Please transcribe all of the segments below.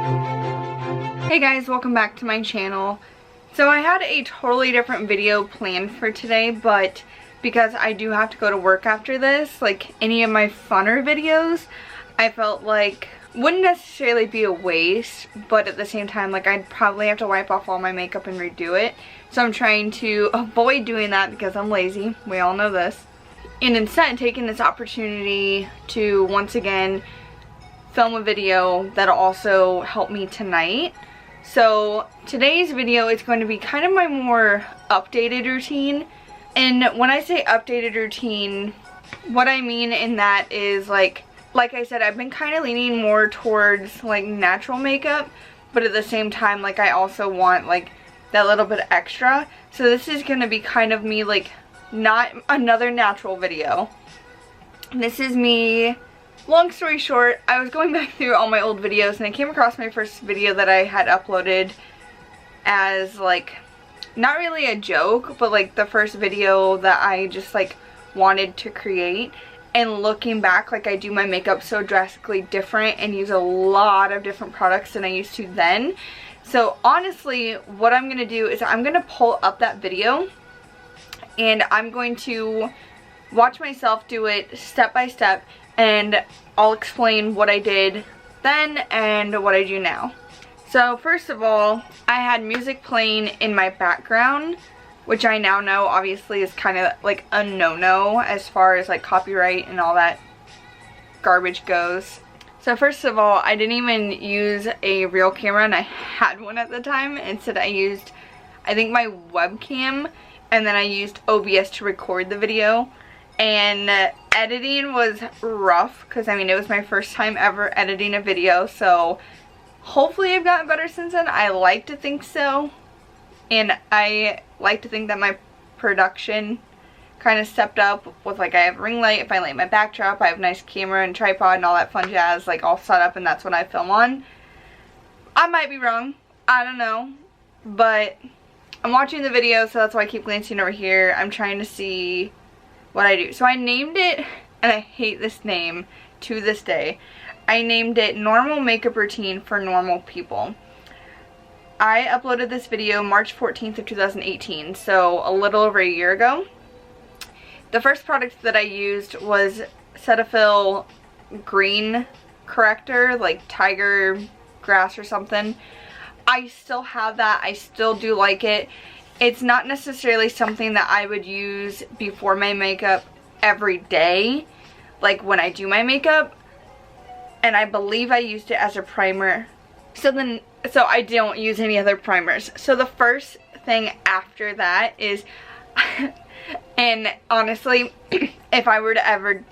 Hey guys, welcome back to my channel. So I had a totally different video planned for today, but because I do have to go to work after this, like any of my funner videos, I felt like wouldn't necessarily be a waste, but at the same time, like I'd probably have to wipe off all my makeup and redo it. So I'm trying to avoid doing that because I'm lazy. We all know this. And instead taking this opportunity to once again film a video that'll also help me tonight. So today's video is going to be kind of my more updated routine. And when I say updated routine, what I mean in that is like I said, I've been kind of leaning more towards like natural makeup, but at the same time, like I also want like that little bit extra. So this is going to be kind of me like not another natural video. This is me. Long story short, I was going back through all my old videos and I came across my first video that I had uploaded as like, not really a joke, but like the first video that I just like wanted to create. And looking back, like I do my makeup so drastically different and use a lot of different products than I used to then. So honestly, what I'm going to do is I'm going to pull up that video and I'm going to watch myself do it step by step. And I'll explain what I did then and what I do now. So first of all, I had music playing in my background, which I now know obviously is kind of like a no-no as far as like copyright and all that garbage goes. So first of all, I didn't even use a real camera and I had one at the time. Instead I used, I think, my webcam, and then I used OBS to record the video. And editing was rough because I mean it was my first time ever editing a video, so hopefully I've gotten better since then. I like to think so, and I like to think that my production kind of stepped up with like I have a ring light, if I light my backdrop, I have a nice camera and tripod and all that fun jazz like all set up, and that's what I film on. I might be wrong, I don't know, but I'm watching the video, so that's why I keep glancing over here. I'm trying to see what I do. So I named it, and I hate this name to this day, I named it Normal Makeup Routine for Normal People. I uploaded this video March 14th of 2018, so a little over a year ago. The first product that I used was Cetaphil Green Corrector, like Tiger Grass or something. I still have that. I still do like it. It's not necessarily something that I would use before my makeup every day, like when I do my makeup, and I believe I used it as a primer. So I don't use any other primers. So the first thing after that is, and honestly, if I were to ever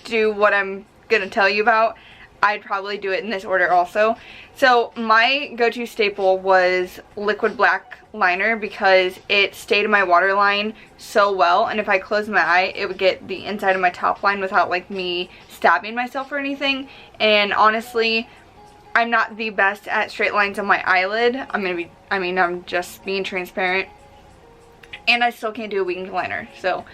do what I'm gonna tell you about, I'd probably do it in this order also. So my go-to staple was liquid black liner because it stayed in my waterline so well, and if I closed my eye it would get the inside of my top line without like me stabbing myself or anything. And honestly, I'm not the best at straight lines on my eyelid. I'm just being transparent, and I still can't do a winged liner. So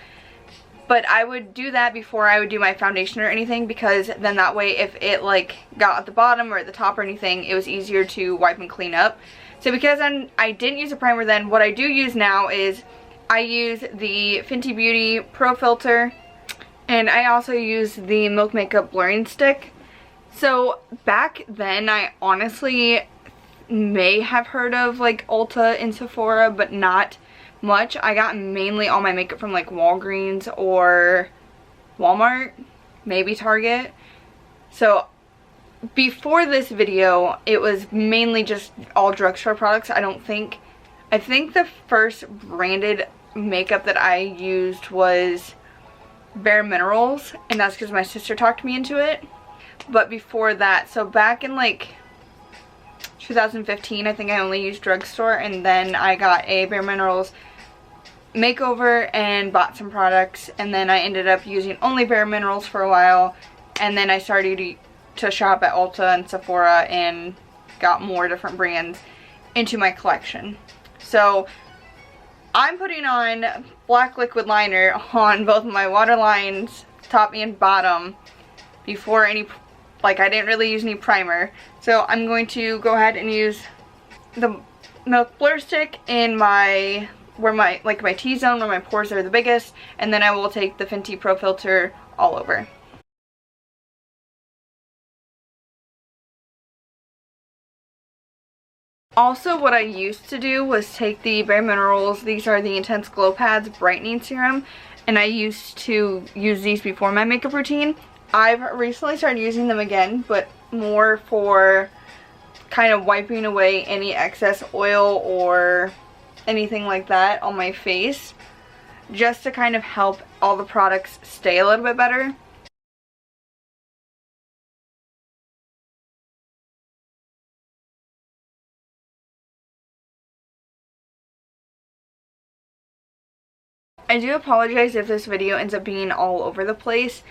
but I would do that before I would do my foundation or anything, because then that way if it like got at the bottom or at the top or anything, it was easier to wipe and clean up. So because I didn't use a primer then, what I do use now is I use the Fenty Beauty Pro Filter, and I also use the Milk Makeup Blurring Stick. So back then I honestly may have heard of like Ulta and Sephora, but not much. I got mainly all my makeup from like Walgreens or Walmart, maybe Target. So before this video it was mainly just all drugstore products. I think the first branded makeup that I used was Bare Minerals, and that's because my sister talked me into it. But before that, so back in like 2015, I think I only used drugstore, and then I got a Bare Minerals makeover and bought some products, and then I ended up using only Bare Minerals for a while, and then I started to shop at Ulta and Sephora and got more different brands into my collection. So I'm putting on black liquid liner on both of my waterlines, top and bottom, before any like I didn't really use any primer. So I'm going to go ahead and use the Milk Blur Stick in my, where my, like my T-zone, where my pores are the biggest, and then I will take the Fenty Pro Filter all over. Also, what I used to do was take the Bare Minerals, these are the Intense Glow Pads Brightening Serum, and I used to use these before my makeup routine. I've recently started using them again, but more for kind of wiping away any excess oil or anything like that on my face, just to kind of help all the products stay a little bit better. I do apologize if this video ends up being all over the place.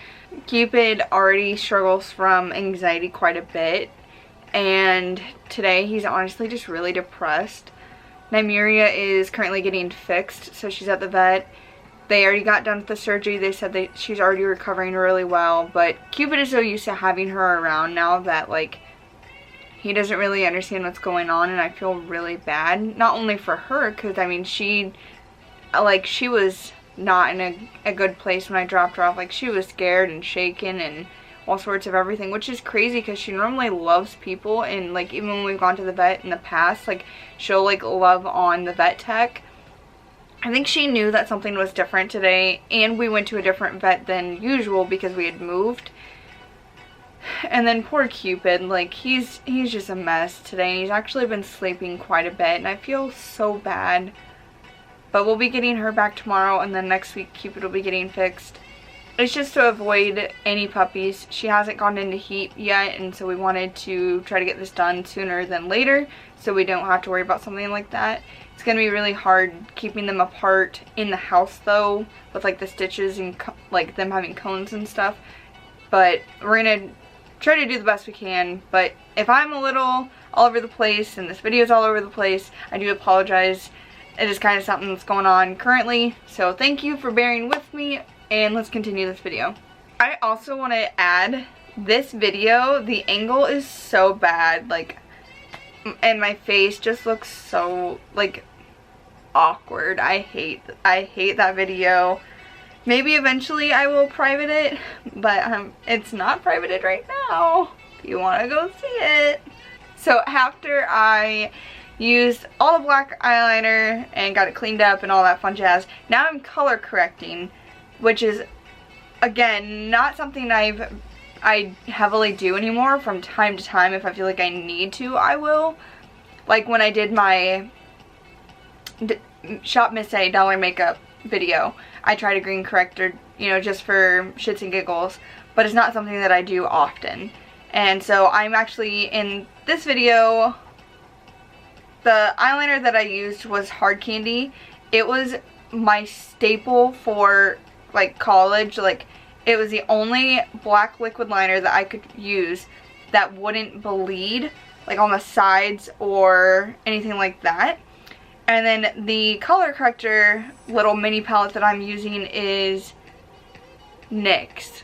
Cupid already struggles from anxiety quite a bit, and today he's honestly just really depressed. Nymeria is currently getting fixed, so she's at the vet. They already got done with the surgery. They said that she's already recovering really well, but Cupid is so used to having her around now that like he doesn't really understand what's going on, and I feel really bad. Not only for her, because I mean she was not in a good place when I dropped her off. Like, she was scared and shaken and all sorts of everything, which is crazy because she normally loves people, and like even when we've gone to the vet in the past, like she'll like love on the vet tech. I think she knew that something was different today, and we went to a different vet than usual because we had moved. And then poor Cupid, like he's just a mess today, and he's actually been sleeping quite a bit, and I feel so bad. But we'll be getting her back tomorrow, and then next week Cupid will be getting fixed. It's just to avoid any puppies. She hasn't gone into heat yet, and so we wanted to try to get this done sooner than later so we don't have to worry about something like that. It's going to be really hard keeping them apart in the house though, with like the stitches and like them having cones and stuff. But we're going to try to do the best we can. But if I'm a little all over the place and this video is all over the place, I do apologize. It is kind of something that's going on currently, so thank you for bearing with me, and let's continue this video. I also want to add, this video, the angle is so bad, like, and my face just looks so like awkward. I hate that video. Maybe eventually I will private it, but it's not privated right now if you want to go see it. So after I used all the black eyeliner and got it cleaned up and all that fun jazz, now I'm color correcting, which is again not something I heavily do anymore. From time to time, if I feel like I need to, I will. Like when I did my Shop Miss A dollar makeup video, I tried a green corrector, you know, just for shits and giggles, but it's not something that I do often. And so I'm actually, in this video, the eyeliner that I used was Hard Candy. It was my staple for like college. Like, it was the only black liquid liner that I could use that wouldn't bleed like on the sides or anything like that. And then the color corrector little mini palette that I'm using is NYX.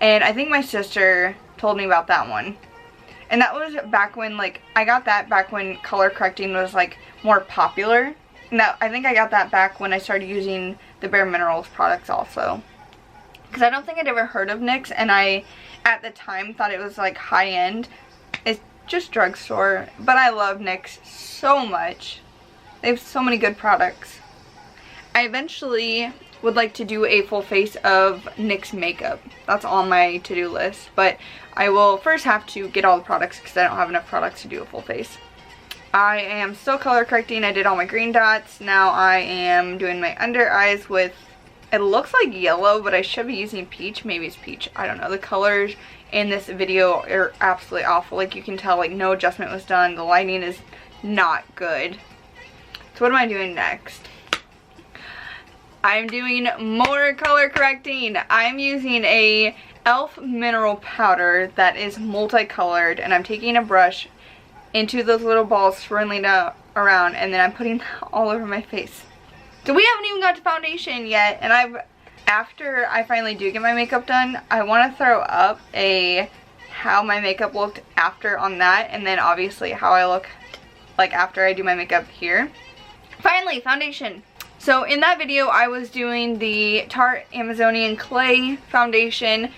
And I think my sister told me about that one. And that was back when, like, I got that back when color correcting was, like, more popular. And I think I got that back when I started using the Bare Minerals products also. Because I don't think I'd ever heard of NYX, and I, at the time, thought it was, like, high-end. It's just drugstore. But I love NYX so much. They have so many good products. I eventually would like to do a full face of NYX makeup. That's on my to-do list, but I will first have to get all the products because I don't have enough products to do a full face. I am still color correcting. I did all my green dots. Now I am doing my under eyes with, it looks like yellow, but I should be using peach. Maybe it's peach. I don't know. The colors in this video are absolutely awful. Like, you can tell, like, no adjustment was done. The lighting is not good. So what am I doing next? I'm doing more color correcting. I'm using a e.l.f. mineral powder that is multicolored, and I'm taking a brush into those little balls, swirling it around, and then I'm putting all over my face. So we haven't even got to foundation yet, and after I finally do get my makeup done, I want to throw up a how my makeup looked after on that, and then obviously how I look like after I do my makeup here. Finally, foundation. So in that video I was doing the Tarte Amazonian Clay foundation.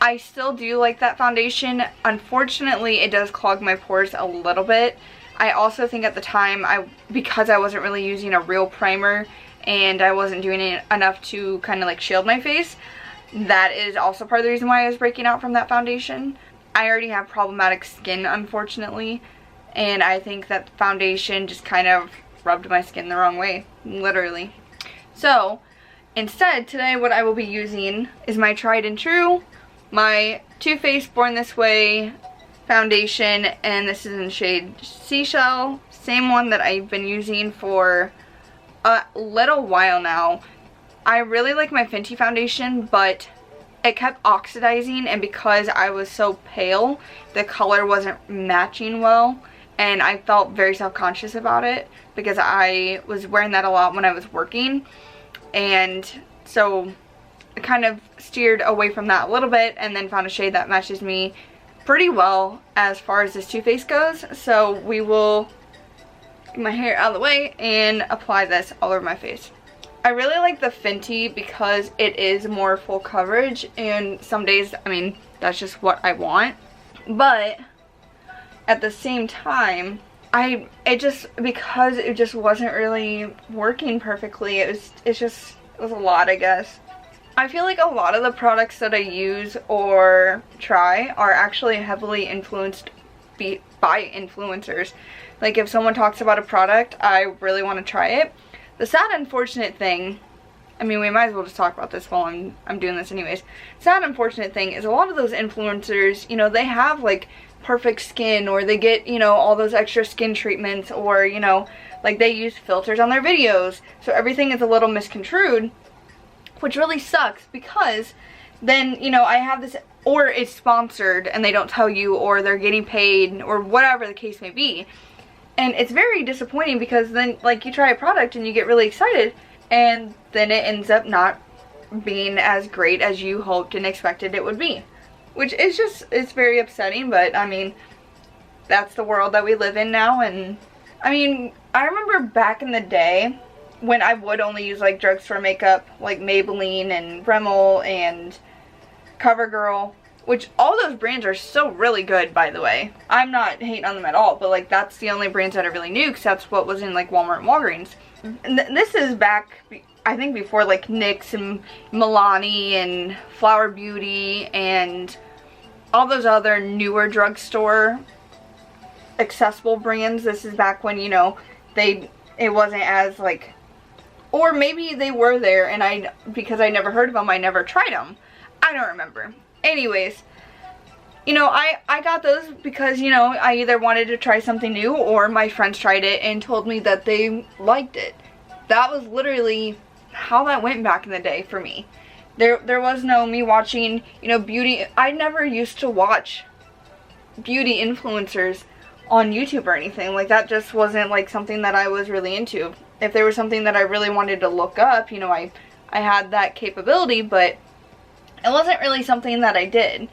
I still do like that foundation. Unfortunately, it does clog my pores a little bit. I also think at the time, because I wasn't really using a real primer and I wasn't doing it enough to kind of like shield my face, that is also part of the reason why I was breaking out from that foundation. I already have problematic skin, unfortunately, and I think that foundation just kind of rubbed my skin the wrong way, literally. So instead, today what I will be using is my tried and true, my Too Faced Born This Way foundation, and this is in the shade Seashell. Same one that I've been using for a little while now. I really like my Fenty foundation, but it kept oxidizing, and because I was so pale, the color wasn't matching well, and I felt very self-conscious about it because I was wearing that a lot when I was working, and so I kind of steered away from that a little bit and then found a shade that matches me pretty well as far as this Too Faced goes. So we will get my hair out of the way and apply this all over my face. I really like the Fenty because it is more full coverage, and some days, I mean, that's just what I want. But at the same time, because it just wasn't really working perfectly, it was a lot, I guess. I feel like a lot of the products that I use or try are actually heavily influenced by influencers. Like if someone talks about a product, I really want to try it. The sad unfortunate thing, I mean, we might as well just talk about this while I'm doing this anyways. Sad unfortunate thing is a lot of those influencers, you know, they have like perfect skin, or they get, you know, all those extra skin treatments, or, you know, like they use filters on their videos, so everything is a little misconstrued, which really sucks, because then, you know, I have this, or it's sponsored and they don't tell you, or they're getting paid, or whatever the case may be, and it's very disappointing, because then like you try a product and you get really excited, and then it ends up not being as great as you hoped and expected it would be. Which is just, it's very upsetting, but I mean, that's the world that we live in now. And I mean, I remember back in the day when I would only use like drugstore makeup, like Maybelline and Rimmel and CoverGirl, which all those brands are still really good, by the way. I'm not hating on them at all, but like that's the only brands that I really knew, because that's what was in like Walmart and Walgreens. And this is back, I think, before like NYX and Milani and Flower Beauty and all those other newer drugstore accessible brands. This is back when, you know, it wasn't as like, or maybe they were there and because I never heard of them, I never tried them. I don't remember. Anyways, you know, I got those because, you know, I either wanted to try something new, or my friends tried it and told me that they liked it. That was literally how that went back in the day for me. There was no me watching, you know, beauty. I never used to watch beauty influencers on YouTube or anything. Like, that just wasn't like something that I was really into. If there was something that I really wanted to look up, you know, I had that capability, but it wasn't really something that I did.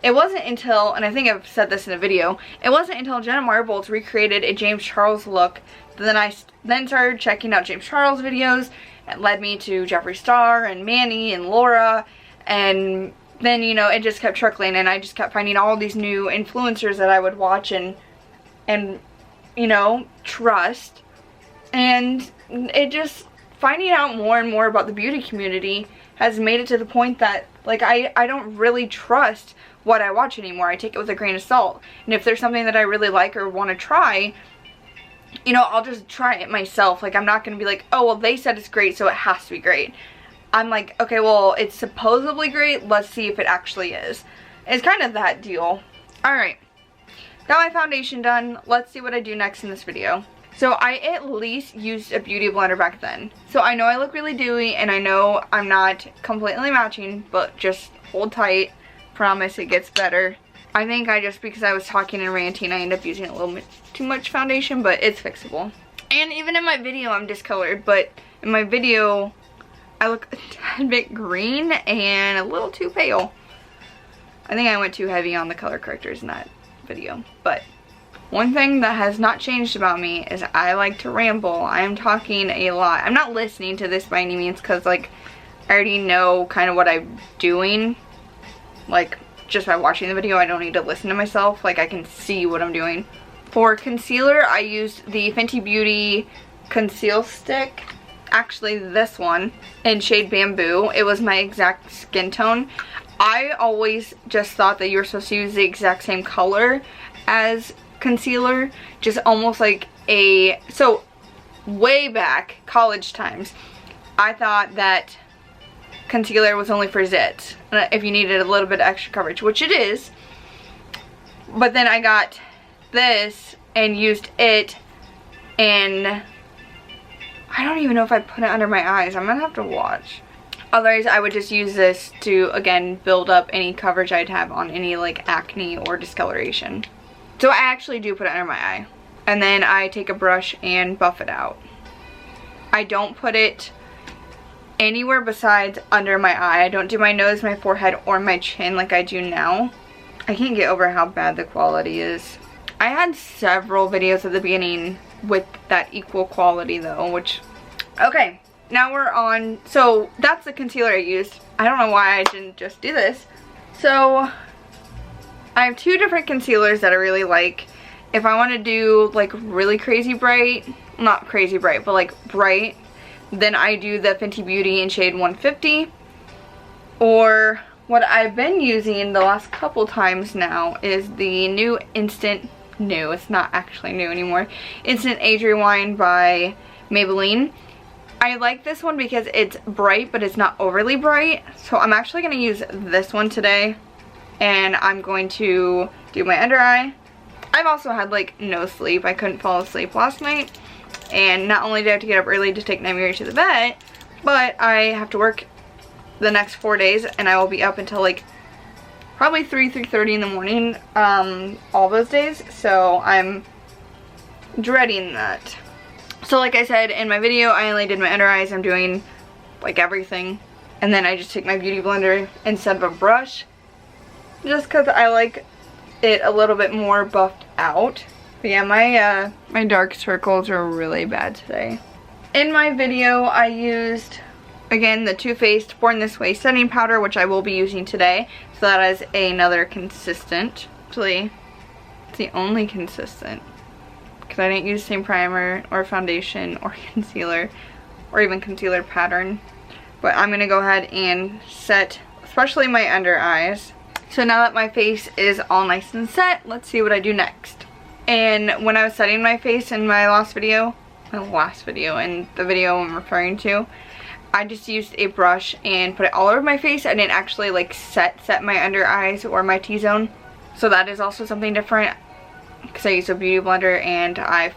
It wasn't until, and I think I've said this in a video, it wasn't until Jenna Marbles recreated a James Charles look that I then started checking out James Charles videos. It led me to Jeffree Star and Manny and Laura, and then, you know, it just kept trickling, and I just kept finding all these new influencers that I would watch and you know, trust. And it just, finding out more and more about the beauty community has made it to the point that, like, I don't really trust what I watch anymore. I take it with a grain of salt. And if there's something that I really like or want to try, you know, I'll just try it myself. Like, I'm not going to be like, oh, well, they said it's great, so it has to be great. I'm like, okay, well, it's supposedly great. Let's see if it actually is. It's kind of that deal. Alright. Got my foundation done. Let's see what I do next in this video. So I at least used a beauty blender back then. So I know I look really dewy, and I know I'm not completely matching, but just hold tight. Promise it gets better. I think because I was talking and ranting, I ended up using a little bit too much foundation, but it's fixable. And even in my video, I'm discolored, but in my video, I look a tad bit green and a little too pale. I think I went too heavy on the color correctors in that video. But one thing that has not changed about me is I like to ramble. I am talking a lot. I'm not listening to this by any means because like I already know kind of what I'm doing. Like just by watching the video, I don't need to listen to myself. Like I can see what I'm doing. For concealer, I used the Fenty Beauty Conceal Stick. Actually this one in shade Bamboo. It was my exact skin tone. I always just thought that you were supposed to use the exact same color as concealer, just almost like a, so way back college times I thought that concealer was only for zits if you needed a little bit of extra coverage, which it is. But then I got this and used it, and I don't even know if I put it under my eyes. I'm gonna have to watch. Otherwise, I would just use this to, again, build up any coverage I'd have on any, like, acne or discoloration. So I actually do put it under my eye. And then I take a brush and buff it out. I don't put it anywhere besides under my eye. I don't do my nose, my forehead, or my chin like I do now. I can't get over how bad the quality is. I had several videos at the beginning with that equal quality, though, which... Okay. Now we're on, so that's the concealer I used. I don't know why I didn't just do this. So I have two different concealers that I really like. If I want to do like really crazy bright, not crazy bright, but like bright, then I do the Fenty Beauty in shade 150. Or what I've been using the last couple times now is the new it's not actually new anymore, Instant Age Rewind by Maybelline. I like this one because it's bright, but it's not overly bright. So I'm actually going to use this one today. And I'm going to do my under eye. I've also had like no sleep. I couldn't fall asleep last night. And not only did I have to get up early to take Nightmare to the vet, but I have to work the next 4 days. And I will be up until like probably 3:30 in the morning all those days. So I'm dreading that. So like I said in my video, I only did my under eyes. I'm doing like everything. And then I just take my beauty blender instead of a brush. Just because I like it a little bit more buffed out. But yeah, my dark circles are really bad today. In my video, I used, again, the Too Faced Born This Way setting powder, which I will be using today. So that is another consistent. Actually, it's the only consistent. Because I didn't use the same primer or foundation or concealer or even concealer pattern. But I'm going to go ahead and set especially my under eyes. So now that my face is all nice and set, let's see what I do next. And when I was setting my face in my last video and the video I'm referring to, I just used a brush and put it all over my face. I didn't actually like set my under eyes or my T-zone. So that is also something different. Because I use a beauty blender and I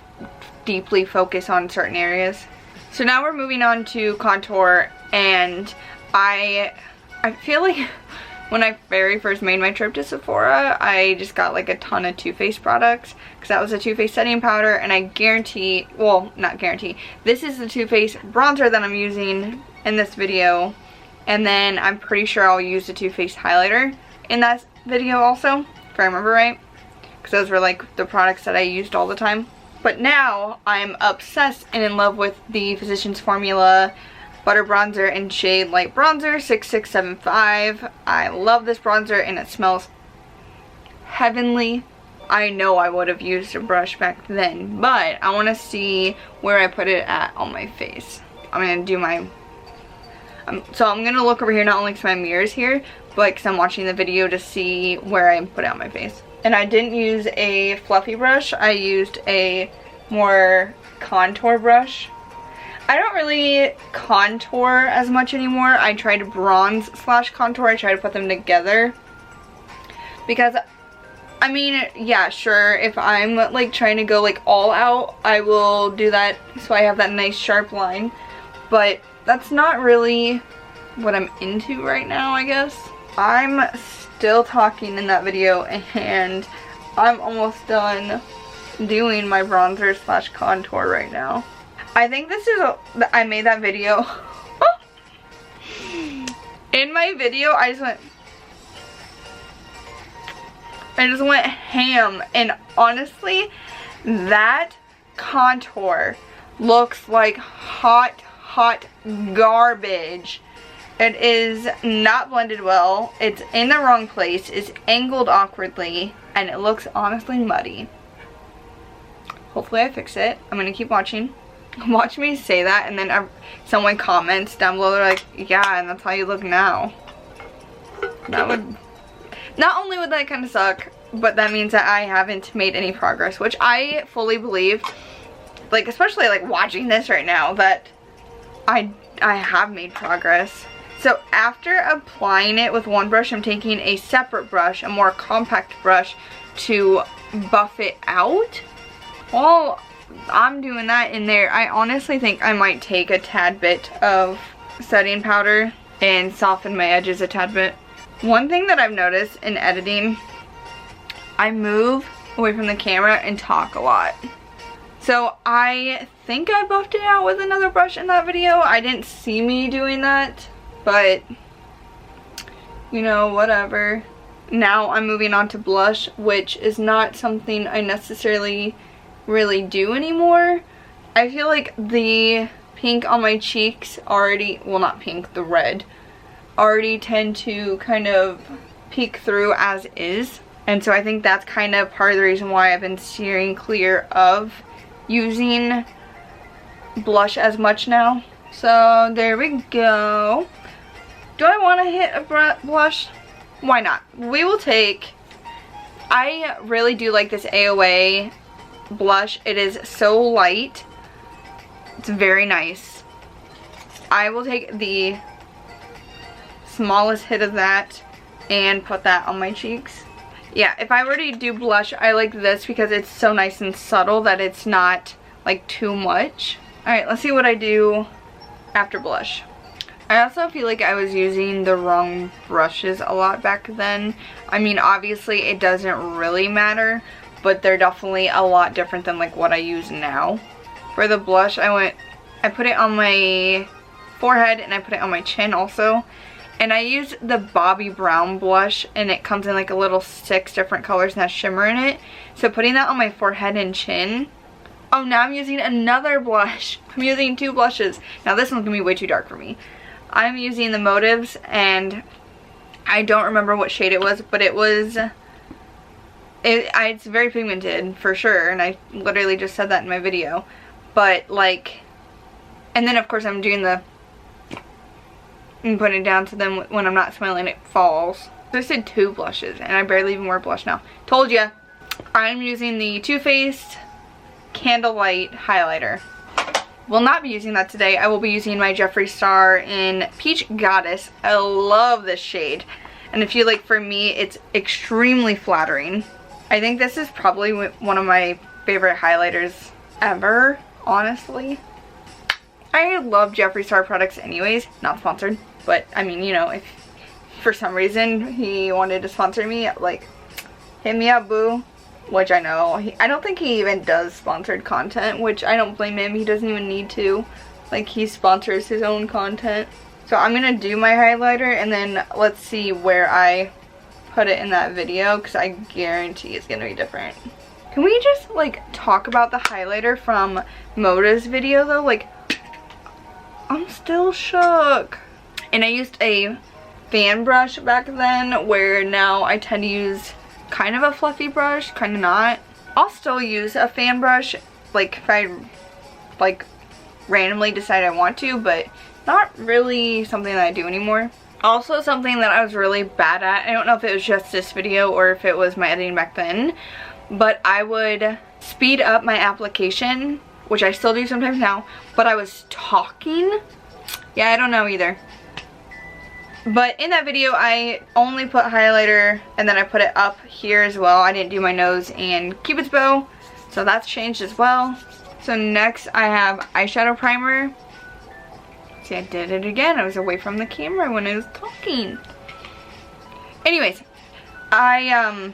deeply focus on certain areas. So now we're moving on to contour, and I feel like when I very first made my trip to Sephora, I just got like a ton of Too Faced products because that was a Too Faced setting powder, and I guarantee, well, not guarantee, this is the Too Faced bronzer that I'm using in this video, and then I'm pretty sure I'll use the Too Faced highlighter in that video also, if I remember right. Because those were like the products that I used all the time. But now I'm obsessed and in love with the Physicians Formula Butter Bronzer in shade Light Bronzer 6675. I love this bronzer and it smells heavenly. I know I would have used a brush back then, but I want to see where I put it at on my face. I'm going to do my... so I'm going to look over here, not only because my mirror's here, but because I'm watching the video to see where I put it on my face. And I didn't use a fluffy brush. I used a more contour brush. I don't really contour as much anymore. I try to bronze / contour. I try to put them together. Because, I mean, yeah, sure, if I'm like trying to go like all out, I will do that so I have that nice sharp line. But that's not really what I'm into right now, I guess. I'm still talking in that video and I'm almost done doing my bronzer / contour right now. I think this is I made that video. In my video I just went I just went ham, and honestly, that contour looks like hot garbage. It is not blended well, it's in the wrong place, it's angled awkwardly, and it looks honestly muddy. Hopefully I fix it. I'm gonna keep watching. Watch me say that, and then someone comments down below, they're like, yeah, and that's how you look now. That would, not only would that kind of suck, but that means that I haven't made any progress, which I fully believe, like, especially like watching this right now, that I have made progress. So after applying it with one brush, I'm taking a separate brush, a more compact brush, to buff it out. While I'm doing that in there, I honestly think I might take a tad bit of setting powder and soften my edges a tad bit. One thing that I've noticed in editing, I move away from the camera and talk a lot. So I think I buffed it out with another brush in that video. I didn't see me doing that, but you know, whatever. Now I'm moving on to blush, which is not something I necessarily really do anymore. I feel like the pink on my cheeks already, well, not pink, the red, already tend to kind of peek through as is. And so I think that's kind of part of the reason why I've been steering clear of using blush as much now. So there we go. Do I want to hit a blush? Why not? We will take, I really do like this AOA blush. It is so light. It's very nice. I will take the smallest hit of that and put that on my cheeks. Yeah, if I were to do blush, I like this because it's so nice and subtle that it's not like too much. Alright, let's see what I do after blush. I also feel like I was using the wrong brushes a lot back then. I mean, obviously it doesn't really matter, but they're definitely a lot different than like what I use now. For the blush, I put it on my forehead and I put it on my chin also. And I used the Bobbi Brown blush, and it comes in like a little 6 different colors and has shimmer in it. So putting that on my forehead and chin. Oh, now I'm using another blush. I'm using 2 blushes. Now this one's gonna be way too dark for me. I'm using the Motives, and I don't remember what shade it was, but it was, it's very pigmented for sure, and I literally just said that in my video. But like, and then of course I'm doing the, and putting it down so then when I'm not smiling it falls. So I said 2 blushes, and I barely even wear blush now. Told ya. I'm using the Too Faced Candlelight highlighter. Will not be using that today. I will be using my Jeffree Star in Peach Goddess. I love this shade, and I feel like for me it's extremely flattering. I think this is probably one of my favorite highlighters ever, honestly. I love Jeffree Star products anyways, not sponsored, but I mean, you know, if for some reason he wanted to sponsor me, like, hit me up, boo. Which I know, I don't think he even does sponsored content, which I don't blame him. He doesn't even need to. Like, he sponsors his own content. So I'm gonna do my highlighter, and then let's see where I put it in that video, because I guarantee it's gonna be different. Can we just like talk about the highlighter from Moda's video though? Like, I'm still shook. And I used a fan brush back then, where now I tend to use kind of a fluffy brush, kind of not. I'll still use a fan brush, like if I like randomly decide I want to, but not really something that I do anymore. Also, something that I was really bad at, I don't know if it was just this video or if it was my editing back then, but I would speed up my application, which I still do sometimes now, but I was talking. Yeah, I don't know either. But in that video, I only put highlighter, and then I put it up here as well. I didn't do my nose and Cupid's bow, so that's changed as well. So next I have eyeshadow primer. See, I did it again. I was away from the camera when I was talking. Anyways, yeah,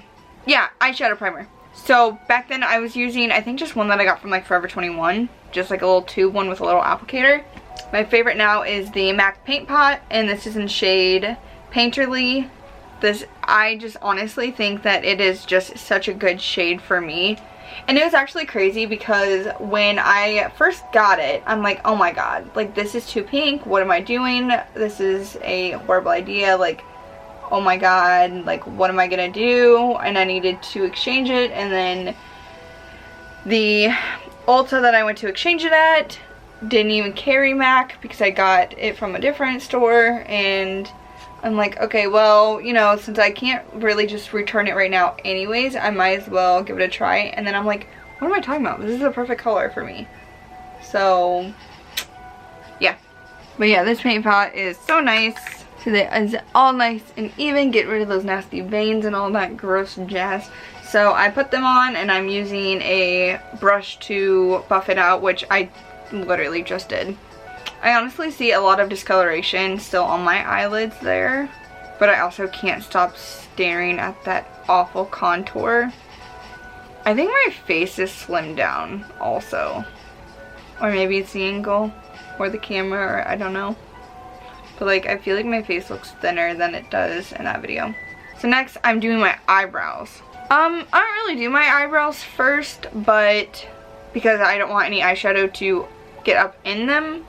eyeshadow primer. So back then I was using, I think, just one that I got from like Forever 21, just like a little tube one with a little applicator. My favorite now is the MAC Paint Pot, and this is in shade Painterly. I just honestly think that it is just such a good shade for me. And it was actually crazy because when I first got it, I'm like, oh my god, like this is too pink, what am I doing? This is a horrible idea, like, oh my god, like what am I gonna do? And I needed to exchange it, and then the Ulta that I went to exchange it at didn't even carry MAC because I got it from a different store, and I'm like, okay, well, you know, since I can't really just return it right now anyways, I might as well give it a try. And then I'm like, what am I talking about? This is a perfect color for me. So, yeah. But yeah, this paint palette is so nice. So that it's all nice and even. Get rid of those nasty veins and all that gross jazz. So I put them on, and I'm using a brush to buff it out, which I literally just did. I honestly see a lot of discoloration still on my eyelids there, but I also can't stop staring at that awful contour. I think my face is slimmed down also, or maybe it's the angle or the camera, or I don't know, but like I feel like my face looks thinner than it does in that video. So next I'm doing my eyebrows. I don't really do my eyebrows first, but because I don't want any eyeshadow to get up in them.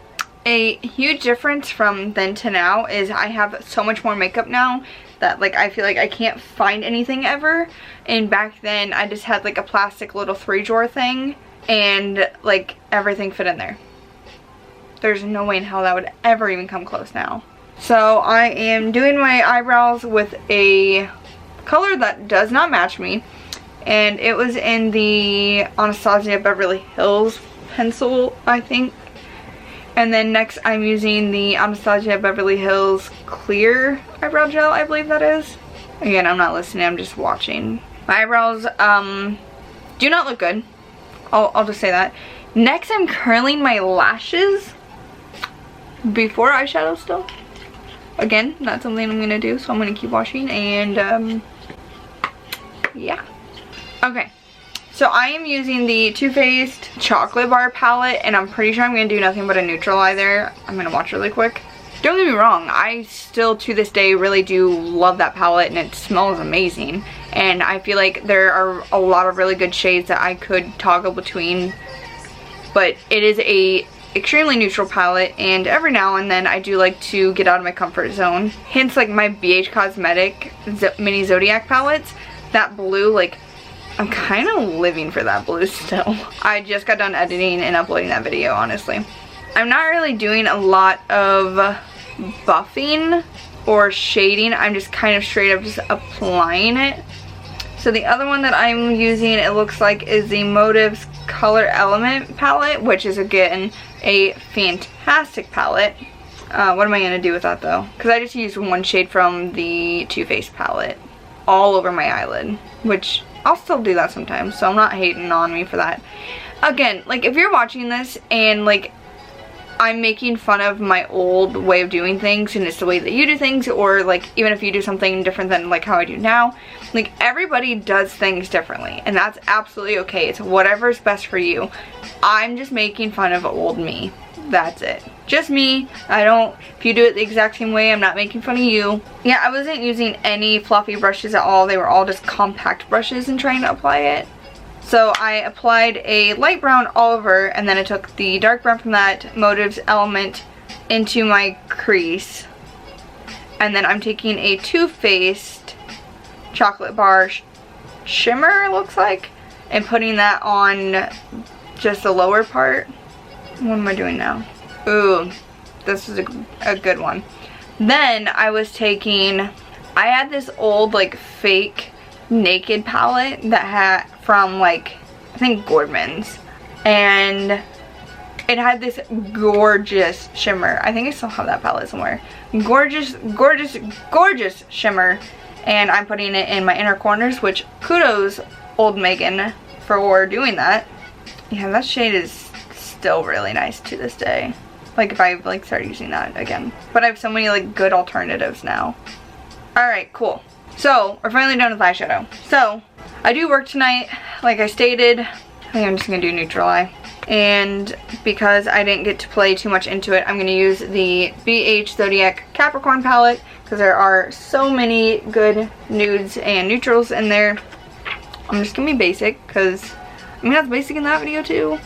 A huge difference from then to now is I have so much more makeup now that like I feel like I can't find anything ever. And back then I just had like a plastic little 3-drawer thing, and like everything fit in there. There's no way in hell that would ever even come close now. So I am doing my eyebrows with a color that does not match me, and it was in the Anastasia Beverly Hills pencil, I think. And then next I'm using the Anastasia Beverly Hills clear eyebrow gel, I believe that is. Again, I'm not listening, I'm just watching. My eyebrows do not look good. I'll just say that. Next I'm curling my lashes before eyeshadow still. Again, not something I'm gonna do, so I'm gonna keep washing, and yeah. Okay. So I am using the Too Faced Chocolate Bar palette, and I'm pretty sure I'm going to do nothing but a neutral eye there. I'm going to watch really quick. Don't get me wrong, I still to this day really do love that palette, and it smells amazing. And I feel like there are a lot of really good shades that I could toggle between. But it is a extremely neutral palette, and every now and then I do like to get out of my comfort zone. Hence like my BH Cosmetic mini Zodiac palettes. That blue, like, I'm kind of living for that blue still. I just got done editing and uploading that video, honestly. I'm not really doing a lot of buffing or shading. I'm just kind of straight up just applying it. So the other one that I'm using, it looks like, is the Motives Color Element palette, which is again a fantastic palette. What am I going to do with that though? Because I just used one shade from the Too Faced palette all over my eyelid, which I'll still do that sometimes, so I'm not hating on me for that. Again, like if you're watching this and like I'm making fun of my old way of doing things and it's the way that you do things, or like even if you do something different than like how I do now, like everybody does things differently, and that's absolutely okay. It's whatever's best for you. I'm just making fun of old me. That's it. Just me. If you do it the exact same way, I'm not making fun of you. Yeah, I wasn't using any fluffy brushes at all. They were all just compact brushes and trying to apply it. So I applied a light brown all over, and then I took the dark brown from that Motives Element into my crease. And then I'm taking a Too Faced Chocolate Bar Shimmer, it looks like, and putting that on just the lower part. What am I doing now? Ooh, this is a good one. Then I was taking, I had this old like fake Naked palette that had from like, I think Gordman's, and it had this gorgeous shimmer. I think I still have that palette somewhere. Gorgeous, gorgeous, gorgeous shimmer, and I'm putting it in my inner corners, which kudos old Megan for doing that. Yeah, that shade is still really nice to this day. Like if I like start using that again. But I have so many like good alternatives now. Alright, cool. So we're finally done with eyeshadow. So I do work tonight, like I stated. I think I'm just gonna do neutral eye. And because I didn't get to play too much into it, I'm gonna use the BH Zodiac Capricorn palette because there are so many good nudes and neutrals in there. I'm just gonna be basic because I mean that's basic in that video too.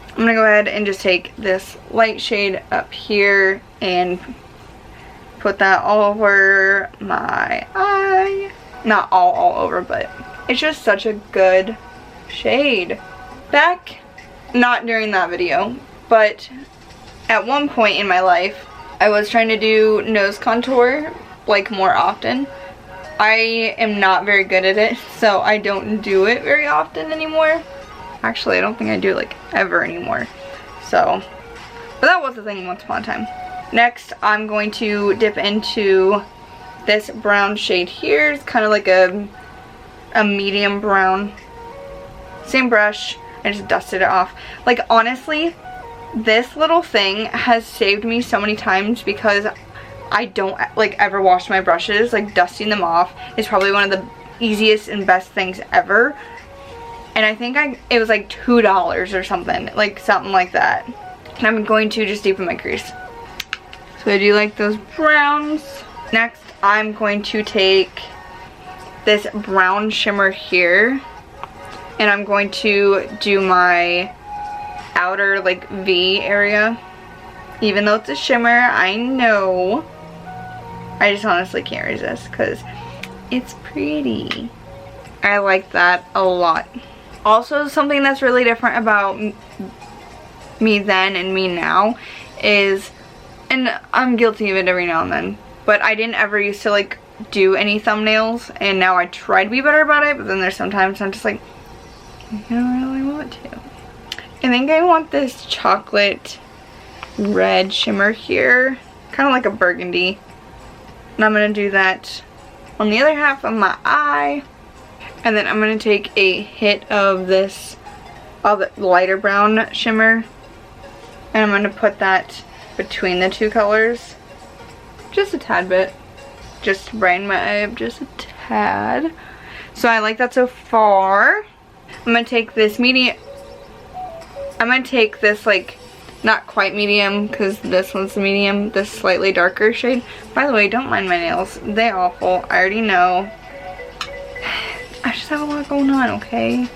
I'm gonna go ahead and just take this light shade up here and put that all over my eye. Not all over, but it's just such a good shade. Back, not during that video, but at one point in my life, I was trying to do nose contour like more often. I am not very good at it, so I don't do it very often anymore. Actually, I don't think I do it like ever anymore. So, but that was the thing once upon a time. Next, I'm going to dip into this brown shade here. It's kind of like a medium brown. Same brush. I just dusted it off. Like, honestly, this little thing has saved me so many times because I don't like ever wash my brushes. Like, dusting them off is probably one of the easiest and best things ever. And I think it was like $2 or something, like something like that. And I'm going to just deepen my crease. So I do like those browns. Next, I'm going to take this brown shimmer here, and I'm going to do my outer like V area. Even though it's a shimmer, I know. I just honestly can't resist because it's pretty. I like that a lot. Also, something that's really different about me then and me now is, and I'm guilty of it every now and then, but I didn't ever used to like do any thumbnails, and now I try to be better about it, but then there's sometimes I'm just like, I don't really want to. I think I want this chocolate red shimmer here, kind of like a burgundy, and I'm going to do that on the other half of my eye. And then I'm going to take a hit of this lighter brown shimmer, and I'm going to put that between the two colors. Just a tad bit. Just to brighten my eye up just a tad. So I like that so far. I'm going to take this medium. I'm going to take this like not quite medium because this one's the medium. This slightly darker shade. By the way, don't mind my nails. They're awful. I already know. I just have a lot going on, okay?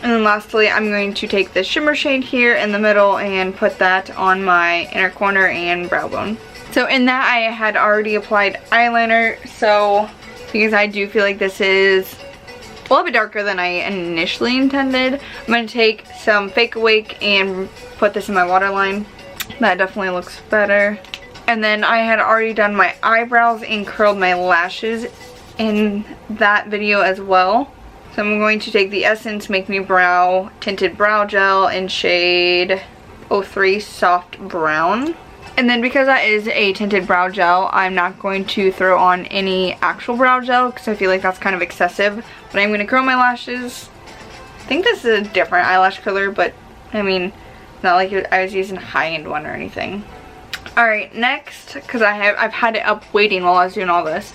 And then lastly, I'm going to take this shimmer shade here in the middle and put that on my inner corner and brow bone. So in that, I had already applied eyeliner, so because I do feel like this is a little bit darker than I initially intended, I'm going to take some Fake Awake and put this in my waterline. That definitely looks better. And then I had already done my eyebrows and curled my lashes in that video as well. So I'm going to take the Essence Make Me Brow Tinted Brow Gel in shade 03 Soft Brown. And then because that is a tinted brow gel, I'm not going to throw on any actual brow gel because I feel like that's kind of excessive. But I'm going to curl my lashes. I think this is a different eyelash curler, but I mean, not like I was using a high-end one or anything. Alright, next, because I've had it up waiting while I was doing all this,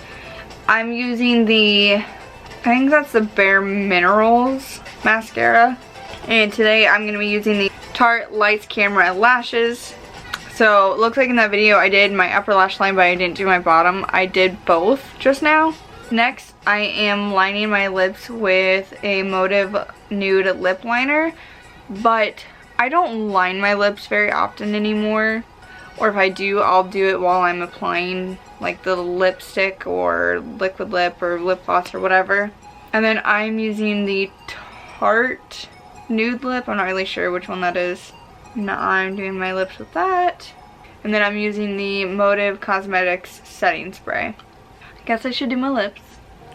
I'm using I think that's the Bare Minerals mascara. And today I'm going to be using the Tarte Lights Camera Lashes. So it looks like in that video I did my upper lash line, but I didn't do my bottom. I did both just now. Next, I am lining my lips with a Motive Nude Lip Liner. But I don't line my lips very often anymore. Or if I do, I'll do it while I'm applying like the lipstick or liquid lip or lip gloss or whatever. And then I'm using the Tarte Nude Lip. I'm not really sure which one that is. Now I'm doing my lips with that. And then I'm using the Motive Cosmetics Setting Spray. I guess I should do my lips.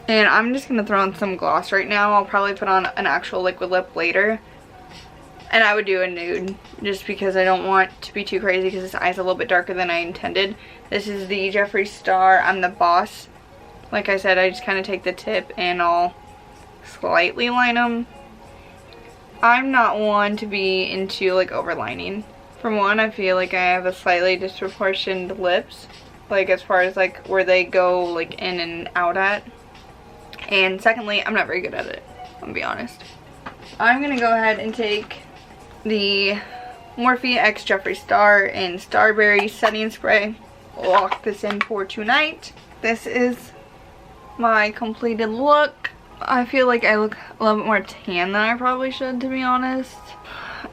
And I'm just going to throw on some gloss right now. I'll probably put on an actual liquid lip later. And I would do a nude just because I don't want to be too crazy because this eye's a little bit darker than I intended. This is the Jeffree Star I'm the Boss. Like I said, I just kind of take the tip and I'll slightly line them. I'm not one to be into like overlining. For one, I feel like I have a slightly disproportioned lips, like as far as like where they go like in and out at. And secondly, I'm not very good at it, I'm gonna be honest. I'm gonna go ahead and take the Morphe X Jeffree Star in Starberry Setting Spray. Lock this in for tonight. this is my completed look. I feel like I look a little bit more tan than I probably should, to be honest.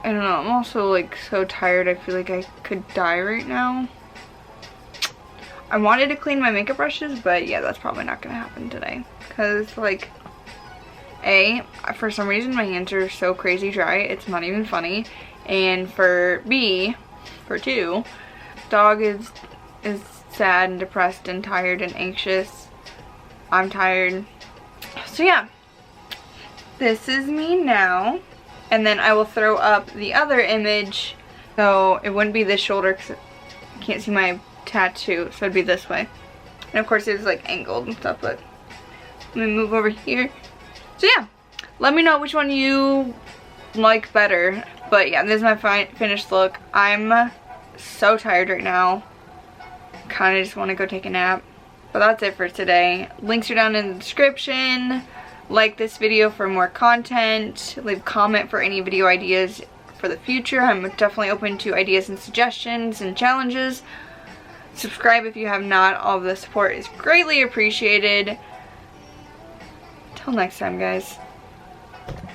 I don't know, I'm also like so tired. I feel like I could die right now. I wanted to clean my makeup brushes, but yeah, that's probably not gonna happen today. Cause like, A, for some reason my hands are so crazy dry, it's not even funny. And for two, dog is sad and depressed and tired and anxious. I'm tired. So yeah, this is me now. And then I will throw up the other image, so it wouldn't be this shoulder because I can't see my tattoo, so it'd be this way. And of course it's like angled and stuff, but let me move over here. So yeah, let me know which one you like better. But yeah, this is my finished look. I'm so tired right now. Kind of just want to go take a nap. But that's it for today. Links are down in the description. Like this video for more content. Leave a comment for any video ideas for the future. I'm definitely open to ideas and suggestions and challenges. Subscribe if you have not. All of the support is greatly appreciated. Till next time, guys.